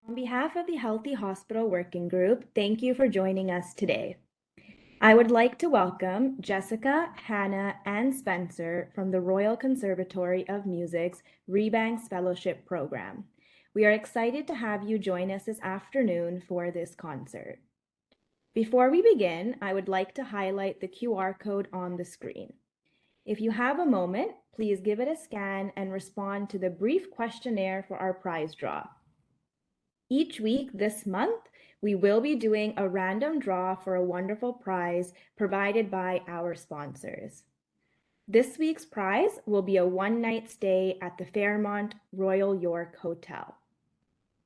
On behalf of the Healthy Hospital Working Group, thank you for joining us today. I would like to welcome Jessica, Hannah, and Spencer from the Royal Conservatory of Music's Rebanks Fellowship Program. We are excited to have you join us this afternoon for this concert. Before we begin, I would like to highlight the QR code on the screen. If you have a moment, please give it a scan and respond to the brief questionnaire for our prize draw. Each week this month, we will be doing a random draw for a wonderful prize provided by our sponsors. This week's prize will be a one-night stay at the Fairmont Royal York Hotel.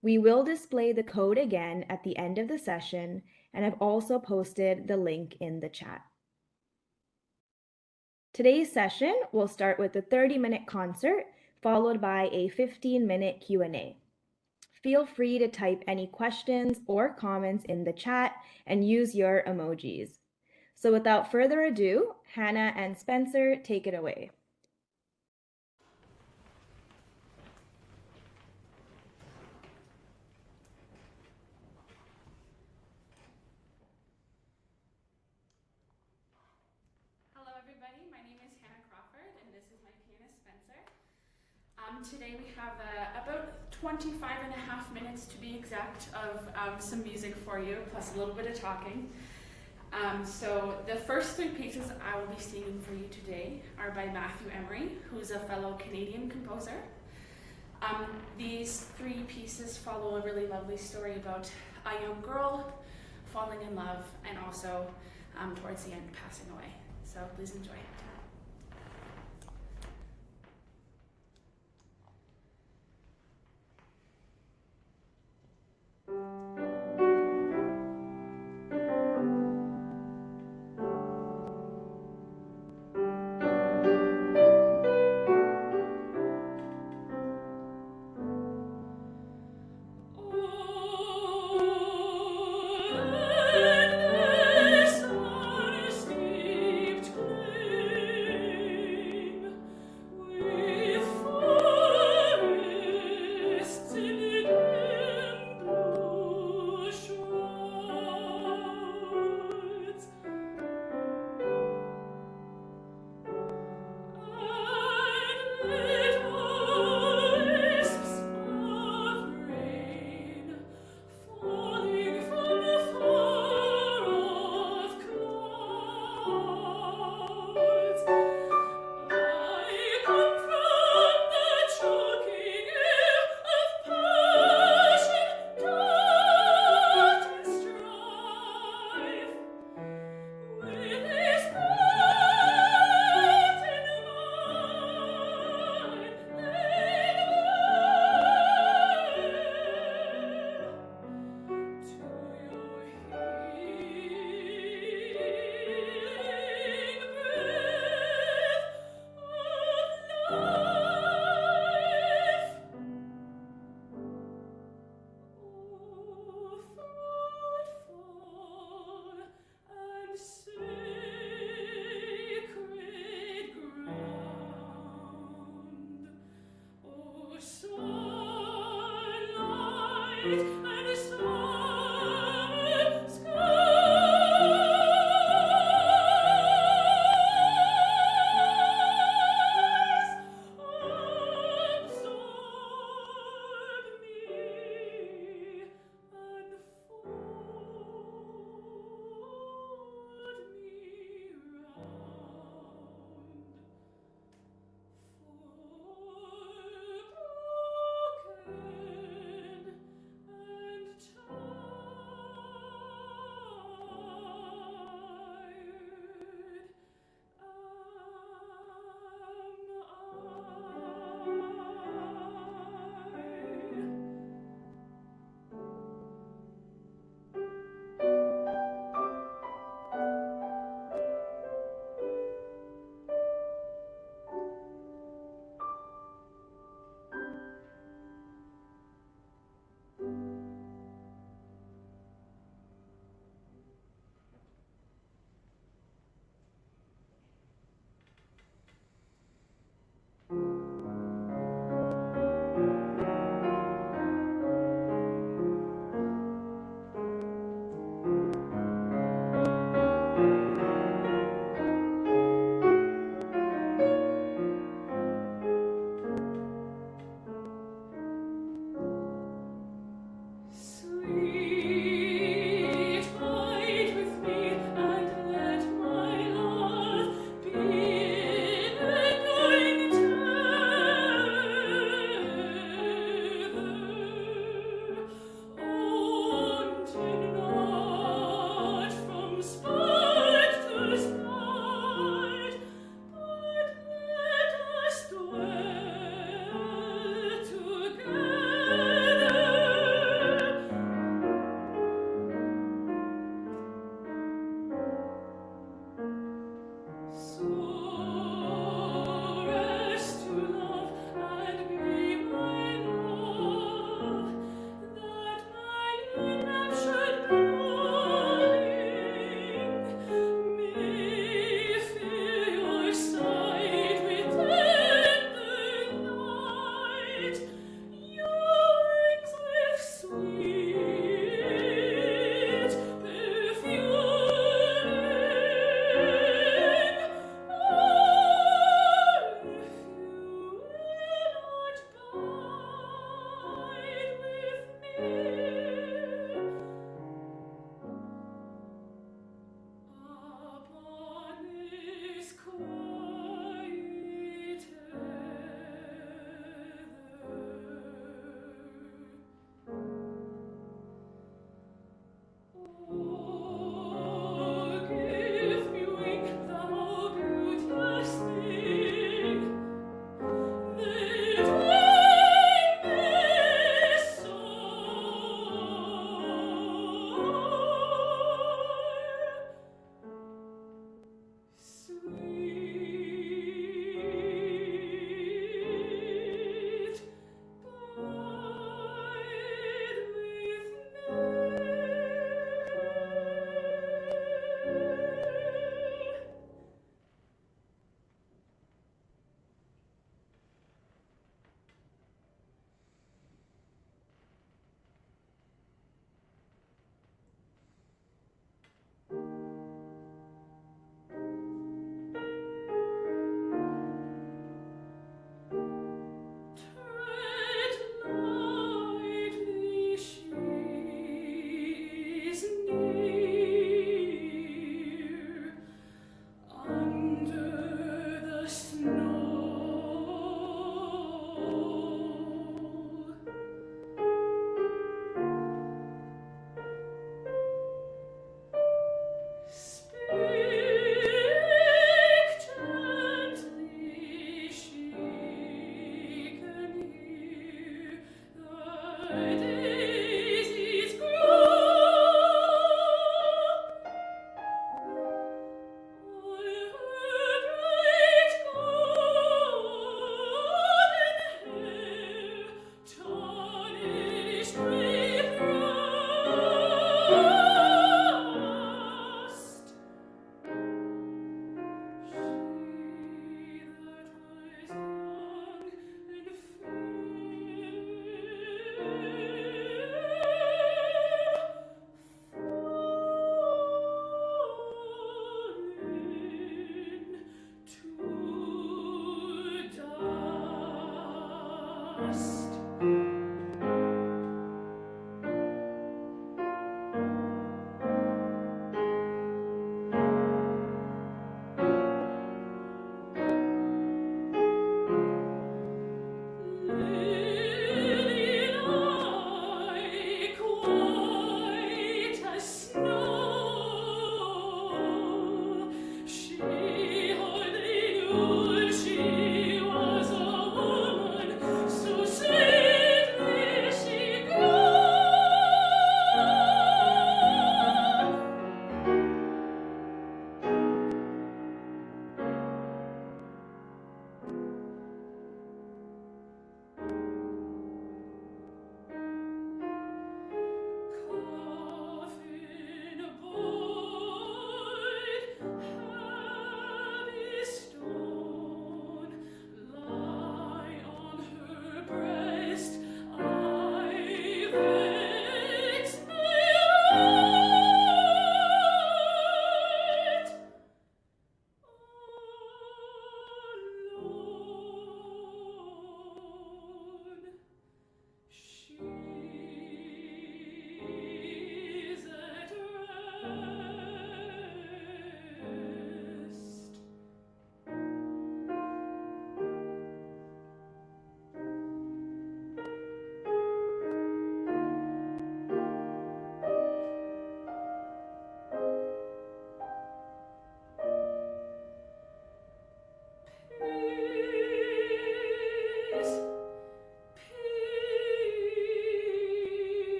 We will display the code again at the end of the session and have also posted the link in the chat. Today's session will start with a 30-minute concert followed by a 15-minute Q&A. Feel free to type any questions or comments in the chat and use your emojis. So without further ado, Hannah and Spencer, take it away. Hello everybody, my name is Hannah Crawford and this is my pianist Spencer. Today we have about 25 and a half minutes to be exact of some music for you, plus a little bit of talking. So the first three pieces I will be singing for you today are by Matthew Emery, who's a fellow Canadian composer. These three pieces follow a really lovely story about a young girl falling in love and also towards the end passing away. So please enjoy it.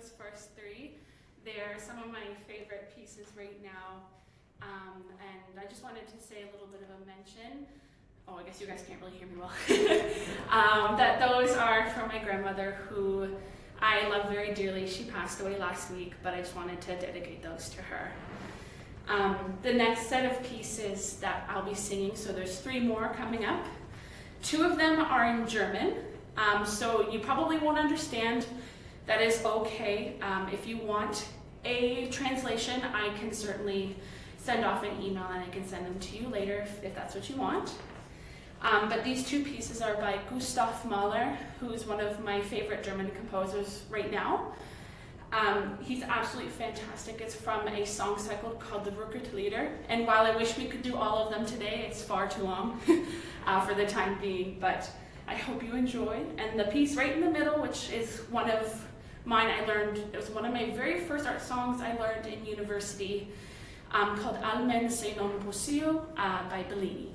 those first three. They're some of my favorite pieces right now. And I just wanted to say a little bit of a mention. Oh, I guess you guys can't really hear me well. That those are from my grandmother, who I love very dearly. She passed away last week, but I just wanted to dedicate those to her. The next set of pieces that I'll be singing, so there's 3 more coming up. 2 of them are in German, so you probably won't understand. That is okay. If you want a translation, I can certainly send off an email and I can send them to you later if that's what you want. But these 2 pieces are by Gustav Mahler, who's one of my favorite German composers right now. He's absolutely fantastic. It's from a song cycle called the Rückert Lieder, and while I wish we could do all of them today, it's far too long for the time being, but I hope you enjoy. And the piece right in the middle, which is one of mine, it was one of my very first art songs I learned in university, called Almen se non possio by Bellini.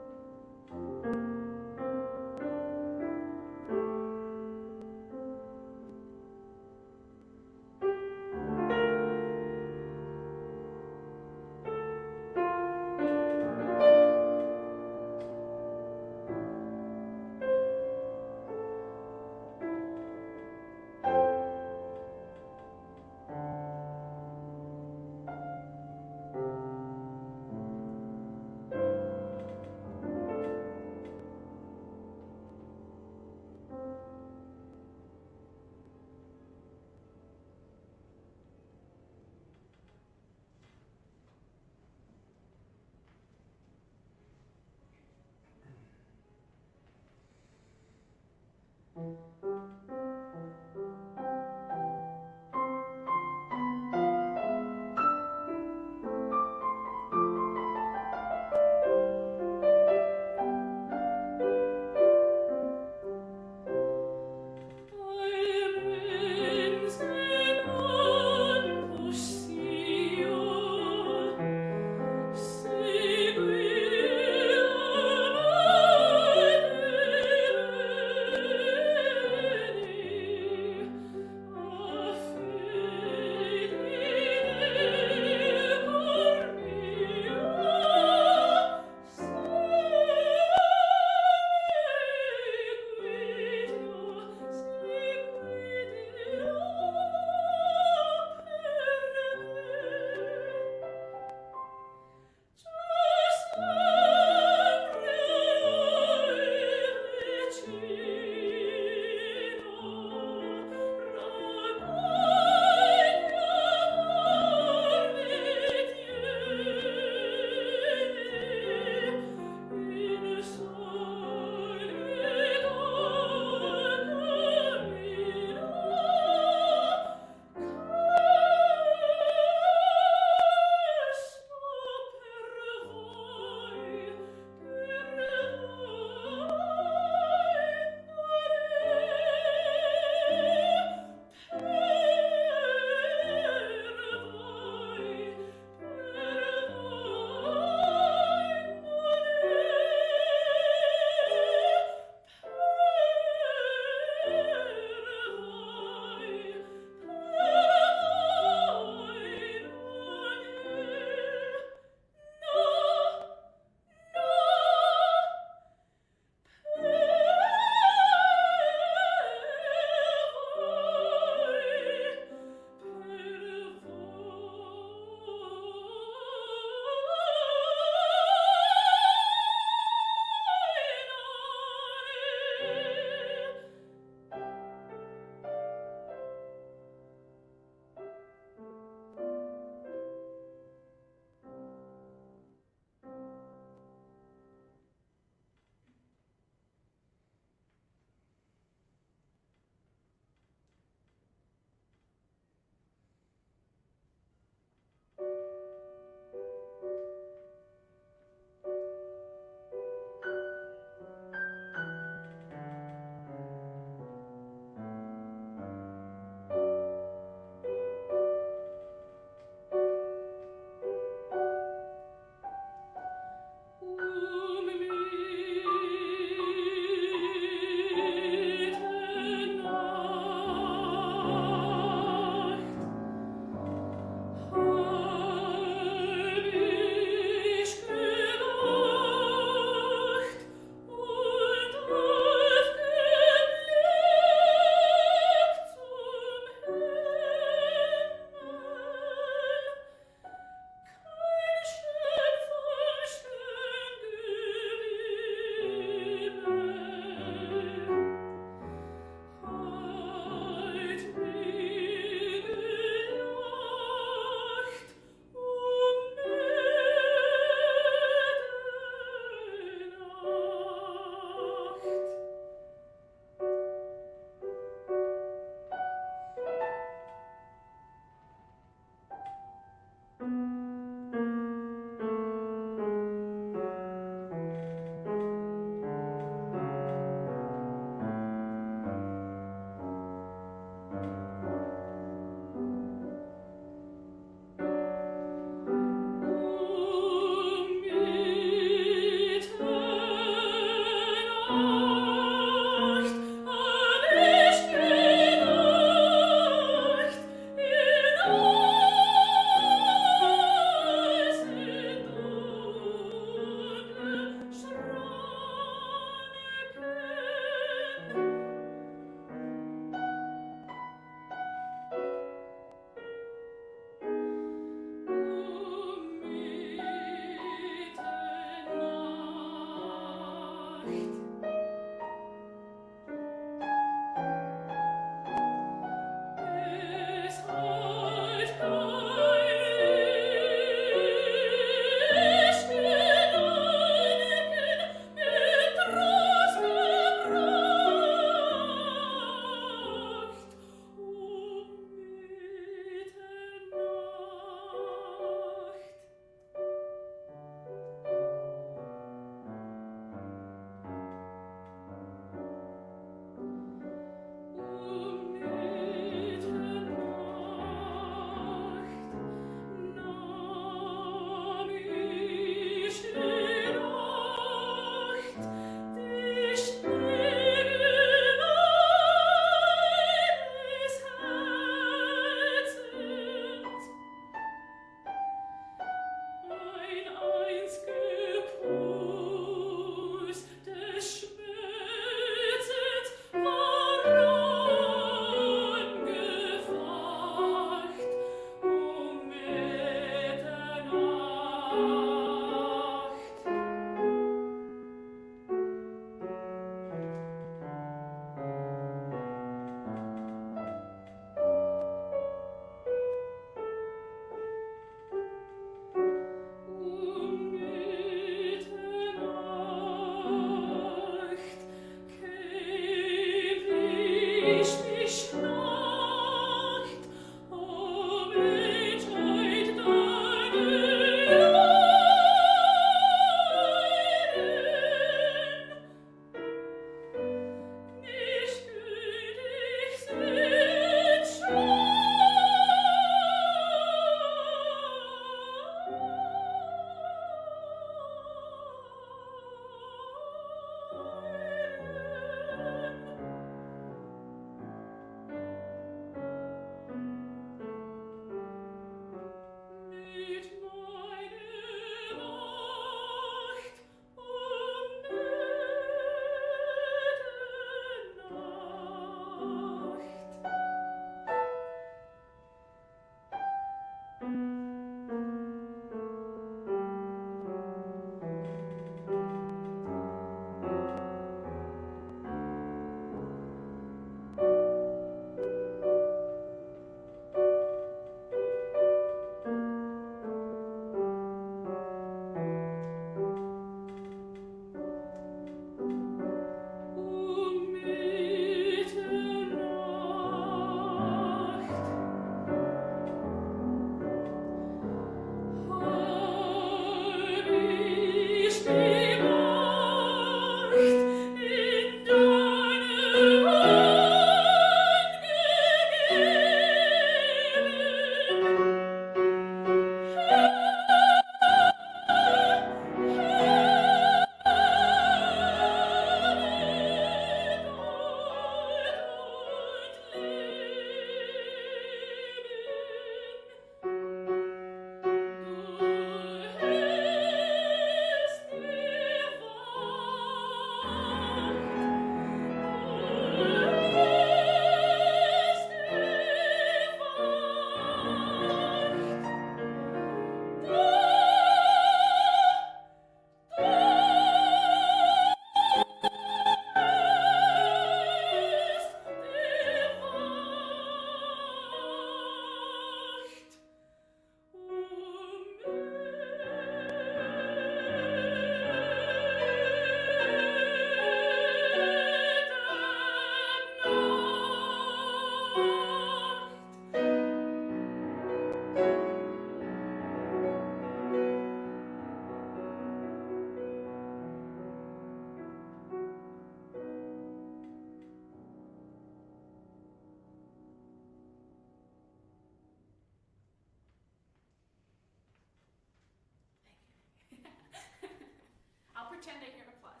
I'll pretend I hear applause.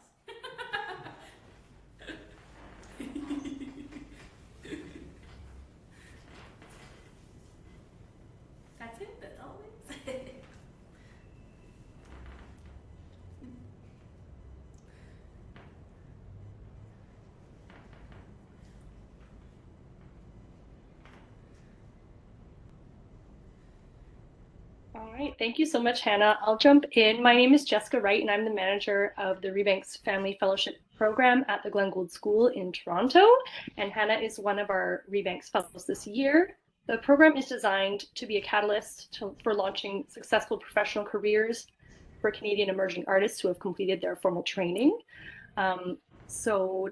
right, thank you so much, Hannah. I'll jump in. My name is Jessica Wright, and I'm the manager of the Rebanks Family Fellowship Program at the Glen Gould School in Toronto. And Hannah is one of our Rebanks Fellows this year. The program is designed to be a catalyst for launching successful professional careers for Canadian emerging artists who have completed their formal training. So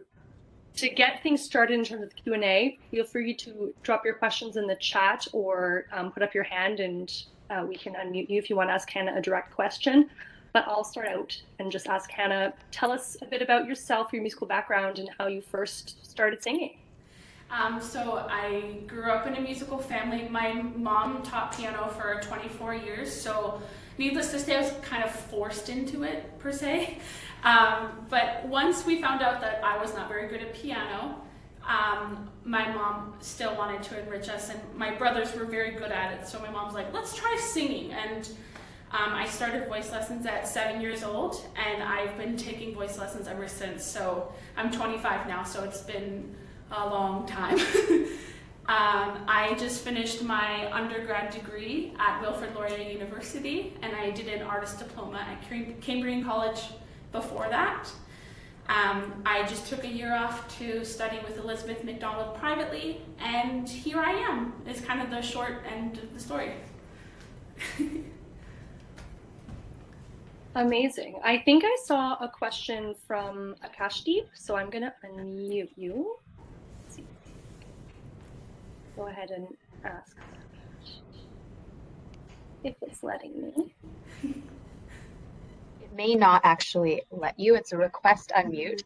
to get things started in terms of the Q&A, feel free to drop your questions in the chat or put up your hand, and we can unmute you if you want to ask Hannah a direct question. But I'll start out and just ask Hannah, tell us a bit about yourself, your musical background, and how you first started singing. So I grew up in a musical family. My mom taught piano for 24 years, so needless to say, I was kind of forced into it, per se. But once we found out that I was not very good at piano, my mom still wanted to enrich us, and my brothers were very good at it, so my mom's like, let's try singing. And I started voice lessons at 7 years old, and I've been taking voice lessons ever since. So I'm 25 now, so it's been a long time. I just finished my undergrad degree at Wilfrid Laurier University, and I did an artist diploma at Cambrian College before that. I just took a year off to study with Elizabeth McDonald privately, and here I am. It's kind of the short end of the story. Amazing. I think I saw a question from Akashdeep, so I'm going to unmute you. Let's see. Go ahead and ask if it's letting me. It may not actually let you. It's a request unmute,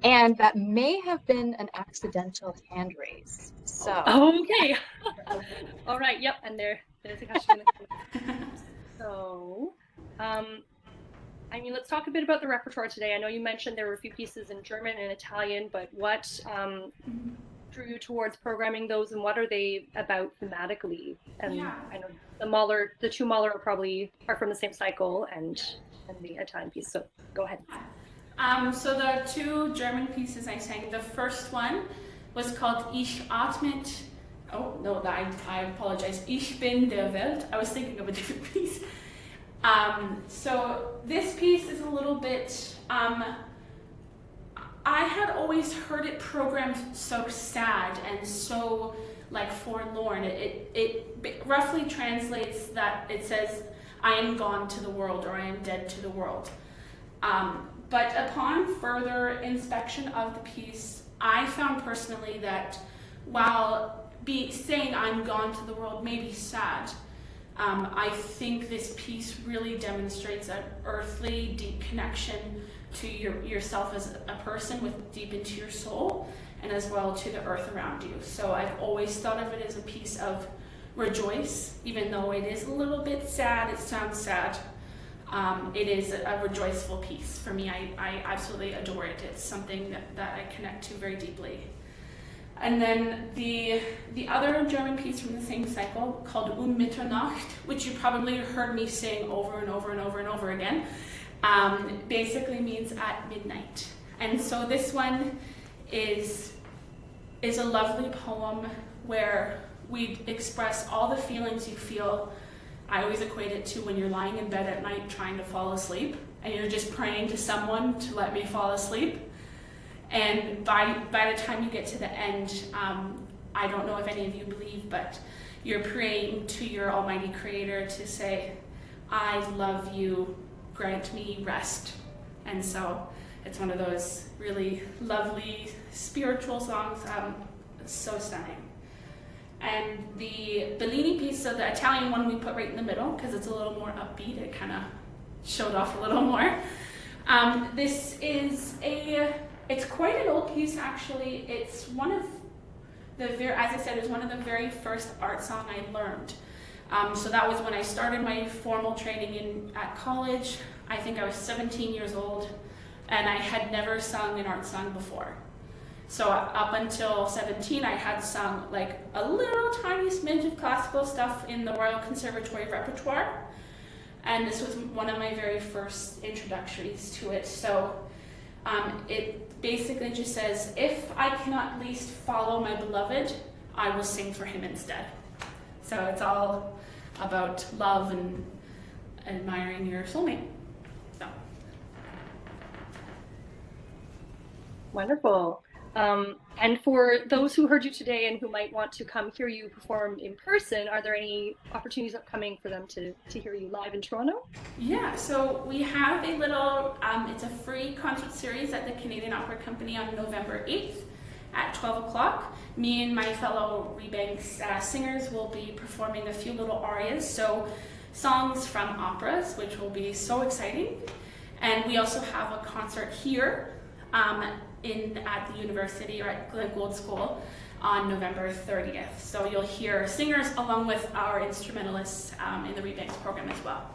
and that may have been an accidental hand raise. So okay. All right. Yep. And there's a question. So, I mean, let's talk a bit about the repertoire today. I know you mentioned there were a few pieces in German and Italian, but what drew you towards programming those, and what are they about thematically? And yeah. I know the two Mahler are from the same cycle, and the Italian piece. So go ahead. So the two German pieces I sang, the first one was called Ich atmet. Oh no, I apologize. Ich bin der Welt. I was thinking of a different piece. So this piece is a little bit, I had always heard it programmed so sad and so like forlorn. It roughly translates that it says, I am gone to the world, or I am dead to the world. But upon further inspection of the piece, I found personally that while saying I'm gone to the world may be sad, I think this piece really demonstrates an earthly, deep connection to yourself as a person, with deep into your soul, and as well to the earth around you. So I've always thought of it as a piece of rejoice, even though it is a little bit sad, it sounds sad. It is a rejoiceful piece. For me, I absolutely adore it. It's something that I connect to very deeply. And then the other German piece from the same cycle, called Mitternacht, which you probably heard me sing over and over and over and over again, basically means at midnight. And so this one is a lovely poem where we express all the feelings you feel. I always equate it to when you're lying in bed at night trying to fall asleep, and you're just praying to someone to let me fall asleep. And by the time you get to the end, I don't know if any of you believe, but you're praying to your almighty creator to say, I love you, grant me rest. And so it's one of those really lovely spiritual songs, so stunning. And the Bellini piece, so the Italian one, we put right in the middle because it's a little more upbeat. It kind of showed off a little more. This is it's quite an old piece, actually. It's one of as I said, it was one of the very first art song I learned. So that was when I started my formal training at college. I think I was 17 years old, and I had never sung an art song before. So up until 17, I had sung like a little tiny smidge of classical stuff in the Royal Conservatory repertoire. And this was one of my very first introductories to it. So it basically just says, if I cannot least follow my beloved, I will sing for him instead. So it's all about love and admiring your soulmate. So. Wonderful. And for those who heard you today and who might want to come hear you perform in person, are there any opportunities upcoming for them to hear you live in Toronto? Yeah, so we have a little, it's a free concert series at the Canadian Opera Company on November 8th at 12 o'clock. Me and my fellow Rebanks singers will be performing a few little arias, so songs from operas, which will be so exciting. And we also have a concert here at the university or at Glen Gould School on November 30th. So you'll hear singers along with our instrumentalists in the Rebanks program as well.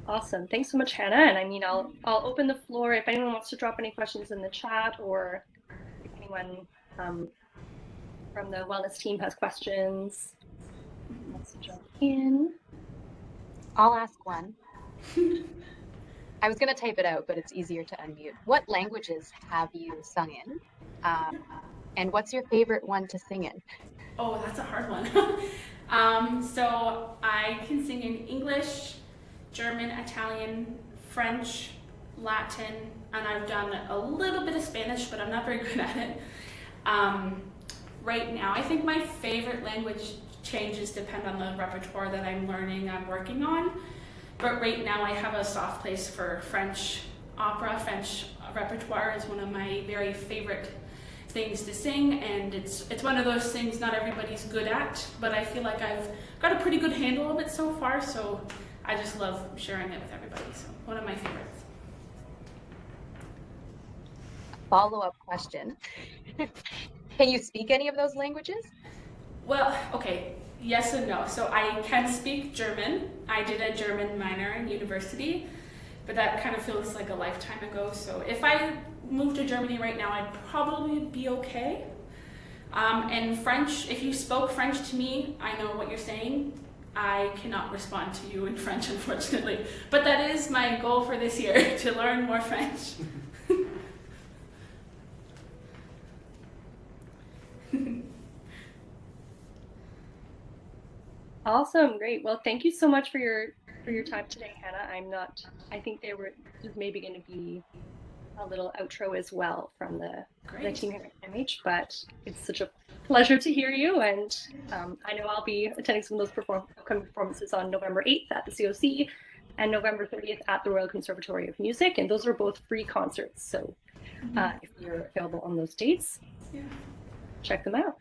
Awesome. Thanks so much, Hannah. And I mean, I'll open the floor if anyone wants to drop any questions in the chat, or if anyone from the wellness team has questions, wants to jump in. I'll ask one. I was going to type it out, but it's easier to unmute. What languages have you sung in? And what's your favorite one to sing in? Oh, that's a hard one. So I can sing in English, German, Italian, French, Latin, and I've done a little bit of Spanish, but I'm not very good at it. Right now, I think my favorite language changes depend on the repertoire that I'm learning, I'm working on. But right now I have a soft place for French opera. French repertoire is one of my very favorite things to sing, and it's one of those things not everybody's good at, but I feel like I've got a pretty good handle of it so far, so I just love sharing it with everybody. So one of my favorites. Follow-up question. Can you speak any of those languages? Well, okay, yes and no. So I can speak German. I did a German minor in university, but that kind of feels like a lifetime ago. So if I moved to Germany right now, I'd probably be okay. And French, if you spoke French to me, I know what you're saying. I cannot respond to you in French, unfortunately. But that is my goal for this year, to learn more French. Awesome, great. Well, thank you so much for your time today, Hannah. I think there was maybe going to be a little outro as well from the team here at MH, but it's such a pleasure to hear you. And I know I'll be attending some of those upcoming performances on November 8th at the COC and November 30th at the Royal Conservatory of Music. And those are both free concerts. So if you're available on those dates, check them out.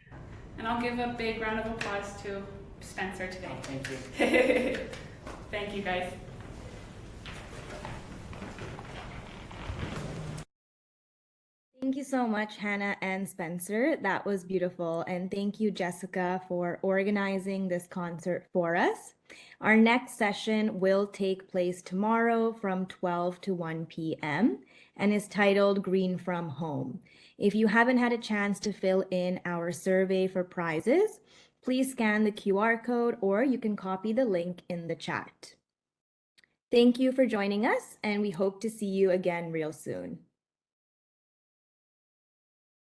And I'll give a big round of applause to Spencer today. Oh, thank you. Thank you, guys. Thank you so much, Hannah and Spencer. That was beautiful. And thank you, Jessica, for organizing this concert for us. Our next session will take place tomorrow from 12 to 1 p.m. and is titled Green from Home. If you haven't had a chance to fill in our survey for prizes, please scan the QR code or you can copy the link in the chat. Thank you for joining us, and we hope to see you again real soon.